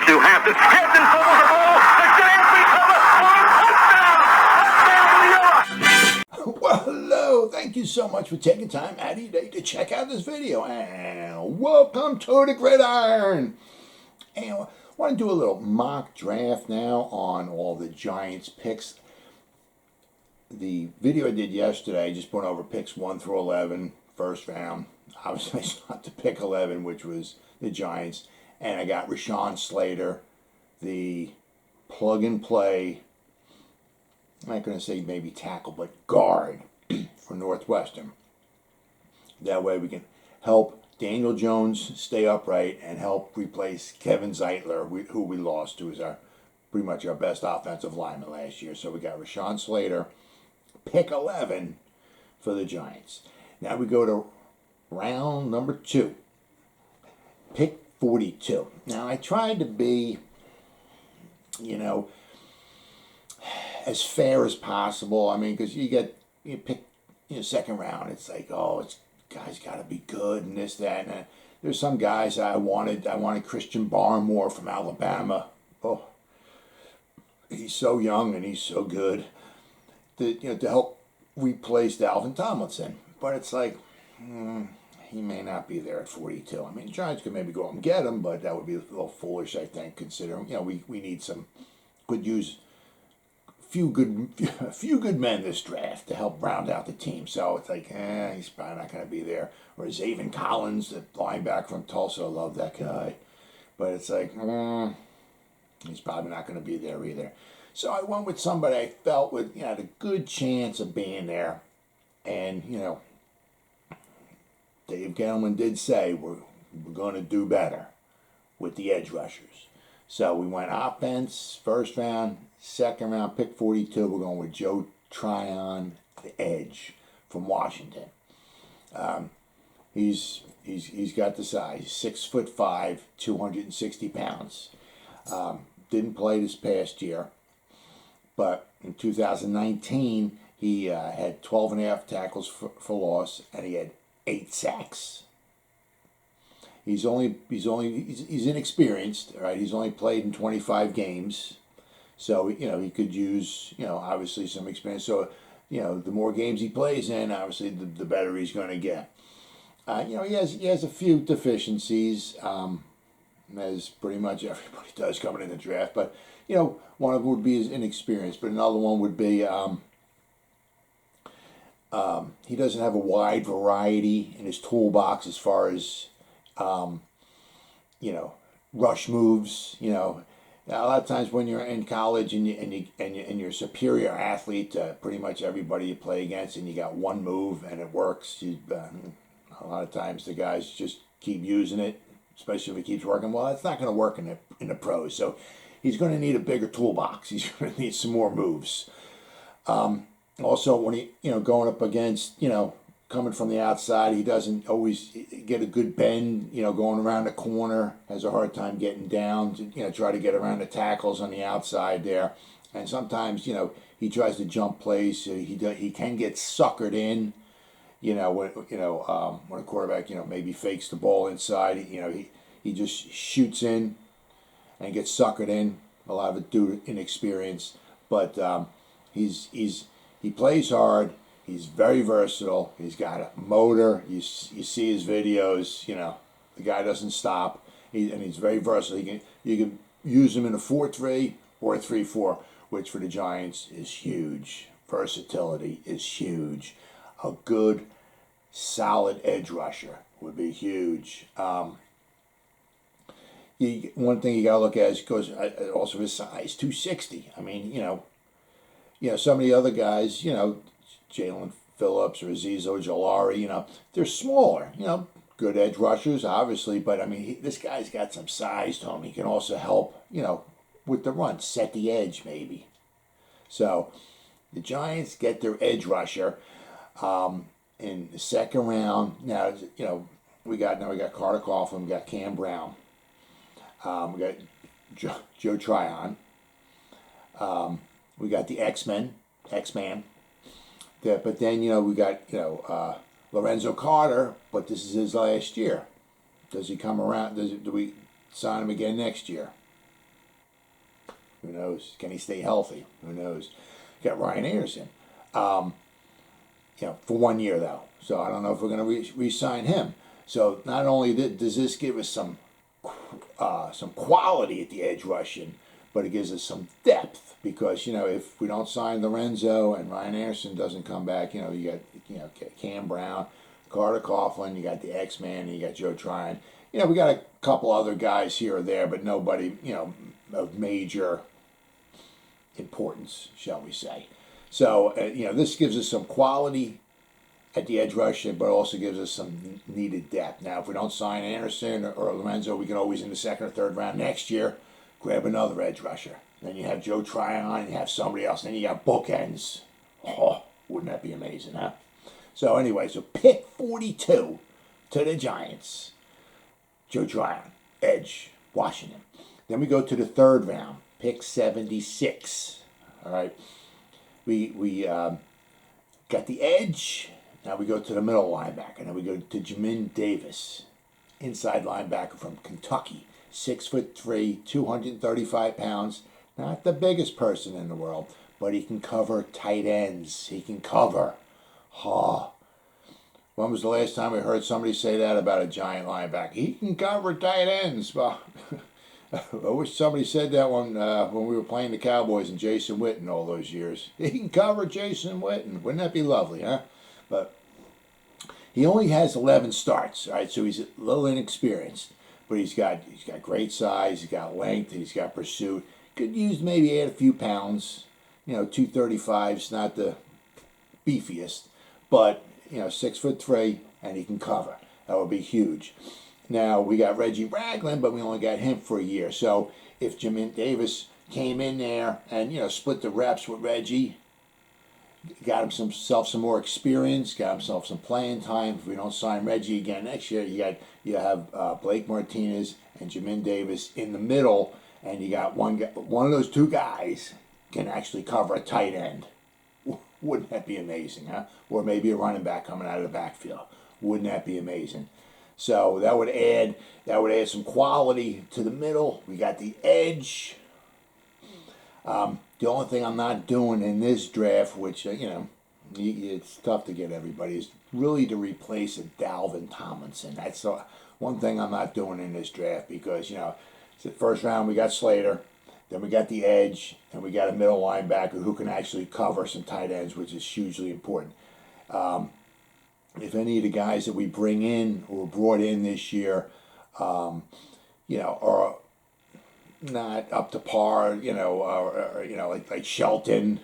to Hampton. Hampton fumbles the ball. The Giants recover for a touchdown. Well, hello. Thank you so much for taking time out of your day to check out this video. And welcome to the Gridiron. And I want to do a little mock draft now on all the Giants picks. The video I did yesterday, I just went over picks 1 through 11, first round. Obviously, I stopped to pick 11, which was the Giants. And I got Rashawn Slater, the plug-and-play, I'm not going to say maybe tackle, but guard for Northwestern. That way we can help Daniel Jones stay upright and help replace Kevin Zeitler, who we lost, who was pretty much our best offensive lineman last year. So we got Rashawn Slater, pick 11 for the Giants. Now we go to round number 2, pick 42. Now I tried to be, as fair as possible. I mean, because you pick second round, it's like, oh, it's guy's got to be good and this, that, and that. There's some guys I wanted Christian Barmore from Alabama. Oh, he's so young and he's so good to help replace Dalvin Tomlinson. But it's like, he may not be there at 42. I mean, the Giants could maybe go out and get him, but that would be a little foolish, I think, considering we need could use a few good men this draft to help round out the team. So it's like, he's probably not going to be there. Or Xavier Collins, the linebacker from Tulsa, I love that guy. But it's like, he's probably not going to be there either. So I went with somebody I felt had a good chance of being there. And, Dave Gettleman did say we're going to do better with the edge rushers. So we went offense, first round, second round, pick 42. We're going with Joe Tryon, the edge from Washington. He's got the size, 6'5", 260 pounds. Didn't play this past year, but in 2019 he had 12.5 tackles for loss, and he had 8 sacks. He's inexperienced, right? He's only played in 25 games. So, he could use, obviously some experience. So, the more games he plays in, obviously the better he's going to get. He has a few deficiencies, as pretty much everybody does coming in the draft. But, one of them would be his inexperience. But another one would be he doesn't have a wide variety in his toolbox as far as, rush moves. A lot of times when you're in college and you're a superior athlete to pretty much everybody you play against, and you got one move and it works, a lot of times the guys just keep using it, especially if it keeps working. Well, it's not going to work in the pros. So he's going to need a bigger toolbox. He's going to need some more moves. Also, when he going up against coming from the outside, he doesn't always get a good bend, going around the corner, has a hard time getting down to, try to get around the tackles on the outside there. And sometimes, he tries to jump plays, so he can get suckered in, when a quarterback, maybe fakes the ball inside, he just shoots in and gets suckered in, a lot of it due to inexperience. But he plays hard. He's very versatile. He's got a motor. You see his videos. The guy doesn't stop. And he's very versatile. You can use him in a 4-3 or a 3-4, which for the Giants is huge. Versatility is huge. A good, solid edge rusher would be huge. One thing you got to look at is also his size, 260. I mean, some of the other guys, Jaelan Phillips or Azeez Ojulari, they're smaller, good edge rushers, obviously, but I mean, this guy's got some size to him. He can also help, with the run, set the edge maybe. So the Giants get their edge rusher in the second round. Now, we got Carter Coughlin, we got Cam Brown, we got Joe Tryon, we got the X-Man. But then, we got, Lorenzo Carter, but this is his last year. Does he come around? Do we sign him again next year? Who knows? Can he stay healthy? Who knows? Got Ryan Anderson. For 1 year though. So I don't know if we're going to re-sign him. So not only does this give us some quality at the edge rushing, but it gives us some depth because if we don't sign Lorenzo and Ryan Anderson doesn't come back, you got Cam Brown, Carter Coughlin, you got the X-Man, and you got Joe Tryon. We got a couple other guys here or there, but nobody of major importance, shall we say. So this gives us some quality at the edge rushing, but also gives us some needed depth. Now, if we don't sign Anderson or Lorenzo, we can always in the second or third round next year grab another edge rusher. Then you have Joe Tryon and you have somebody else. Then you got bookends. Oh, wouldn't that be amazing, huh? So anyway, so pick 42 to the Giants. Joe Tryon, edge, Washington. Then we go to the third round, pick 76. All right, we got the edge. Now we go to the middle linebacker. Now we go to Jimin Davis, inside linebacker from Kentucky, 6'3", 235 pounds. Not the biggest person in the world, but he can cover tight ends. He can cover. When was the last time we heard somebody say that about a Giant linebacker? He can cover tight ends. Well, I wish somebody said that when we were playing the Cowboys and Jason Witten all those years. He can cover Jason Witten. Wouldn't that be lovely, huh? But he only has 11 starts, right? So he's a little inexperienced, but he's got great size, he's got length, he's got pursuit. Could use maybe add a few pounds. 235's not the beefiest, but 6'3", and he can cover. That would be huge. Now we got Reggie Ragland, but we only got him for a year. So if Jimin Davis came in there and split the reps with Reggie, got himself some more experience, got himself some playing time. If we don't sign Reggie again next year, you have Blake Martinez and Jimin Davis in the middle, and you got one of those two guys can actually cover a tight end. Wouldn't that be amazing, huh? Or maybe a running back coming out of the backfield. Wouldn't that be amazing? So that would add some quality to the middle. We got the edge. The only thing I'm not doing in this draft, which it's tough to get everybody, is really to replace a Dalvin Tomlinson. That's one thing I'm not doing in this draft because it's the first round we got Slater, then we got the edge, and we got a middle linebacker who can actually cover some tight ends, which is hugely important. If any of the guys that we bring in or brought in this year, are not up to par, like Shelton,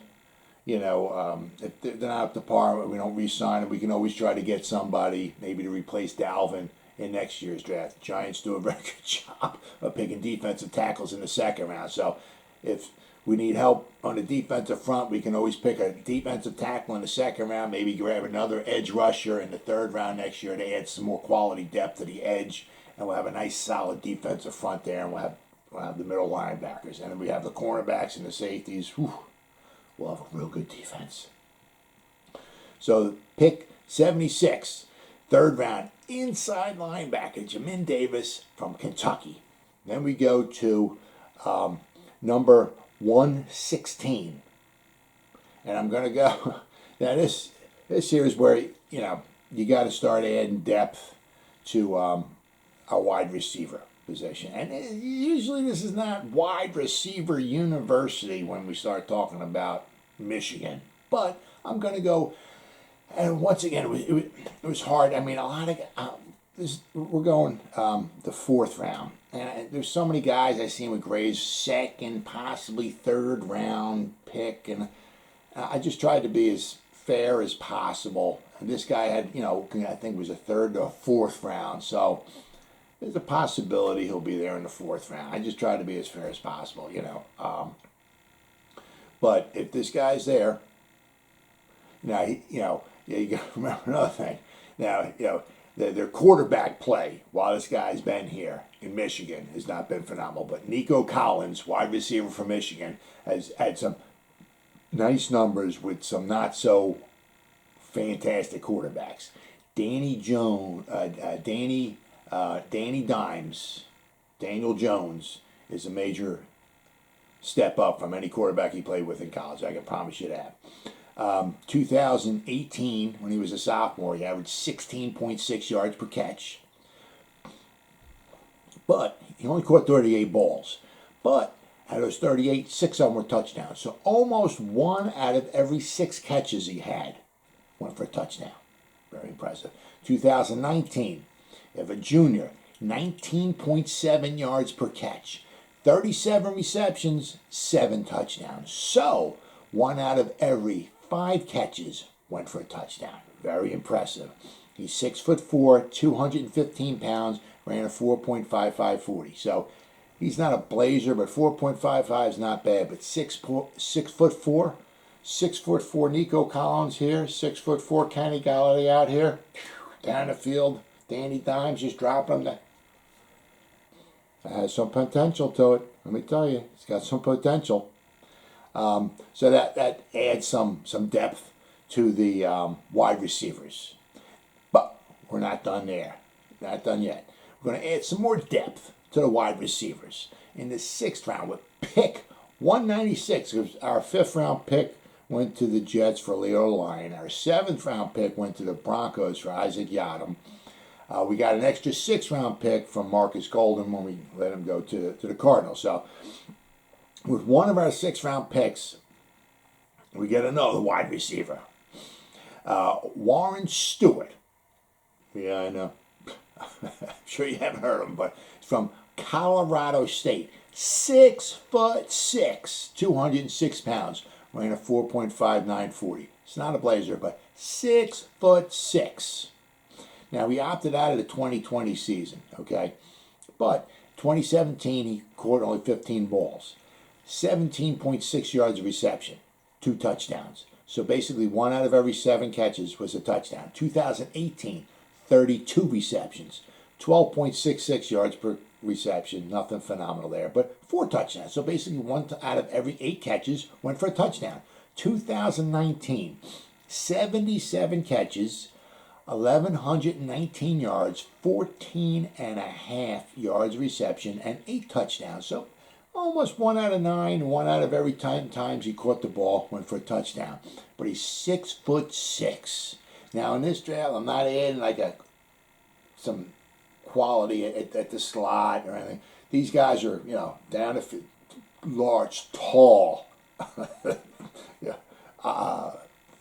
if they're not up to par, we don't re-sign them. We can always try to get somebody maybe to replace Dalvin in next year's draft. The Giants do a very good job of picking defensive tackles in the second round. So if we need help on the defensive front, we can always pick a defensive tackle in the second round, maybe grab another edge rusher in the third round next year to add some more quality depth to the edge, and we'll have a nice solid defensive front there, and we'll have the middle linebackers, and then we have the cornerbacks and the safeties. We'll have a real good defense. So pick 76, third round, inside linebacker, Jimin Davis from Kentucky. Then we go to number 116. And I'm going to go, now this here is where, you got to start adding depth to our wide receiver position. And usually this is not wide receiver university when we start talking about Michigan. But I'm going to go, and once again, it was hard. I mean, a lot of, we're going the fourth round. And there's so many guys I've seen with grades, second, possibly third round pick. And I just tried to be as fair as possible. And this guy had, I think it was a third or fourth round. So there's a possibility he'll be there in the fourth round. I just tried to be as fair as possible, But if this guy's there, now, you got to remember another thing. Now, their quarterback play while this guy's been here in Michigan has not been phenomenal. But Nico Collins, wide receiver from Michigan, has had some nice numbers with some not so fantastic quarterbacks. Daniel Jones is a major step up from any quarterback he played with in college. I can promise you that. 2018, when he was a sophomore, he averaged 16.6 yards per catch. But he only caught 38 balls. But out of those 38, 6 of them were touchdowns. So almost 1 out of every 6 catches he had went for a touchdown. Very impressive. 2019, you have a junior, 19.7 yards per catch. 37 receptions, 7 touchdowns. So 1 out of every 5 catches went for a touchdown. Very impressive. He's 6'4", 215 pounds, ran a 4.5540. So he's not a blazer, but 4.55 is not bad. But 6'4", Nico Collins here, 6'4", Kenny Galladay out here, down the field. Danny Dimes just dropping them. That has some potential to it. Let me tell you, it's got some potential. So that adds some depth to the wide receivers. But we're not done there. Not done yet. We're going to add some more depth to the wide receivers. In the 6th round with pick 196, our 5th round pick went to the Jets for Leo Lyon. Our 7th round pick went to the Broncos for Isaac Yiadom. We got an extra 6th round pick from Marcus Golden when we let him go to the Cardinals. So with one of our 6th round picks, we get another wide receiver. Warren Stewart. Yeah, I know. I'm sure you haven't heard of him, but he's from Colorado State. 6'6", 206 pounds. Ran a 4.5940. It's not a blazer, but 6'6". Now, he opted out of the 2020 season, okay? But 2017, he caught only 15 balls. 17.6 yards of reception. 2 touchdowns. So basically, 1 out of every 7 catches was a touchdown. 2018, 32 receptions. 12.66 yards per reception. Nothing phenomenal there, but 4 touchdowns. So basically, 1 out of every 8 catches went for a touchdown. 2019, 77 catches, 1,119 yards, 14.5 yards reception, and 8 touchdowns. So almost 1 out of 9, 1 out of every 10 times he caught the ball went for a touchdown. But he's 6'6". Now in this draft, I'm not adding like some quality at the slot or anything. These guys are, down to large, tall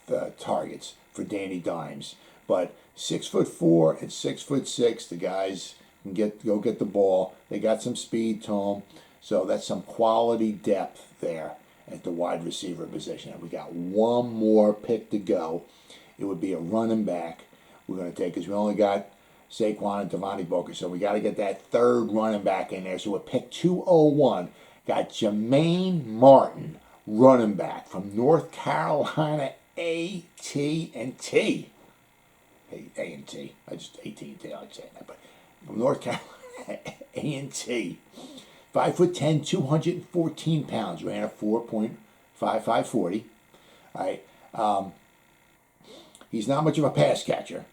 the targets for Danny Dimes. But 6'4" and 6'6", the guys can go get the ball. They got some speed to them. So that's some quality depth there at the wide receiver position. And we got one more pick to go. It would be a running back we're going to take because we only got Saquon and Devontae Booker. So we got to get that 3rd running back in there. So we'll pick 201. Got Jermaine Martin, running back from North Carolina A&T. A&T. I just AT&T, I like saying that. But from North Carolina A&T. 5'10", 214 pounds. Ran a 4.5540. All right. He's not much of a pass catcher.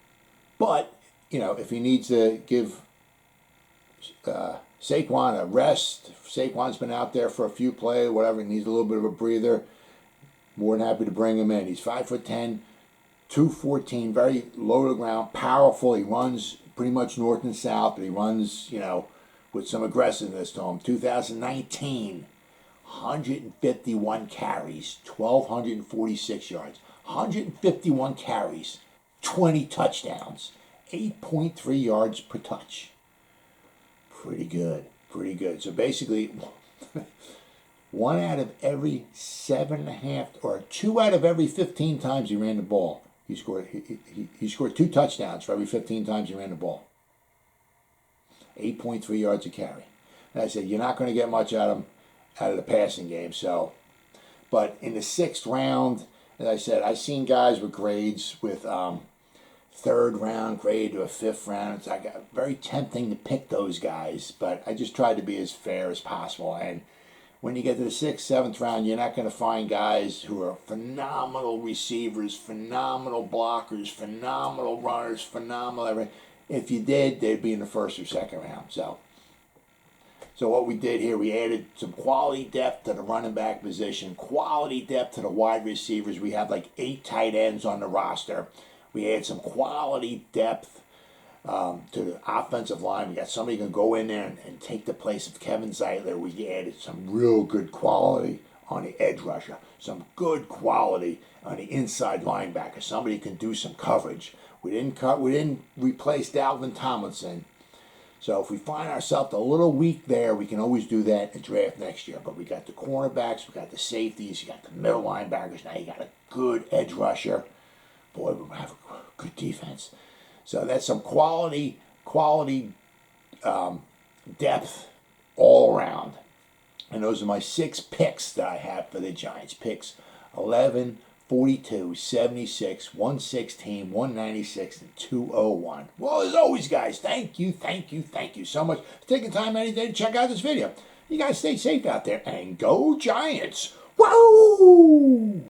But, if he needs to give Saquon a rest, Saquon's been out there for a few plays, whatever, he needs a little bit of a breather, more than happy to bring him in. He's 5'10", 214, very low to the ground, powerful. He runs pretty much north and south, but he runs, with some aggressiveness to him. 2019, 151 carries, 1,246 yards. 151 carries, 20 touchdowns, 8.3 yards per touch. Pretty good. So basically, 1 out of every 7.5, or 2 out of every 15 times he ran the ball, he scored 2 touchdowns for every 15 times he ran the ball. 8.3 yards a carry. And I said, you're not going to get much out of the passing game. So, but in the 6th round, as I said, I've seen guys with grades with 3rd round grade to a 5th round. It's like very tempting to pick those guys, but I just tried to be as fair as possible. And when you get to the 6th, 7th round, you're not going to find guys who are phenomenal receivers, phenomenal blockers, phenomenal runners, phenomenal everything. If you did, they'd be in the 1st or 2nd round. So So what we did here, we added some quality depth to the running back position, quality depth to the wide receivers. We have like 8 tight ends on the roster. We add some quality depth to the offensive line. We got somebody who can go in there and take the place of Kevin Zeitler. We added some real good quality on the edge rusher, some good quality on the inside linebacker. Somebody can do some coverage. We didn't replace Dalvin Tomlinson. So if we find ourselves a little weak there, we can always do that and draft next year. But we got the cornerbacks, we got the safeties, you got the middle linebackers. Now you got a good edge rusher. Boy, we have a good defense. So that's some quality depth all around. And those are my 6 picks that I have for the Giants. Picks 11, 42, 76, 116, 196, and 201. Well, as always, guys, thank you so much for taking time any day to check out this video. You guys stay safe out there and go Giants. Woo!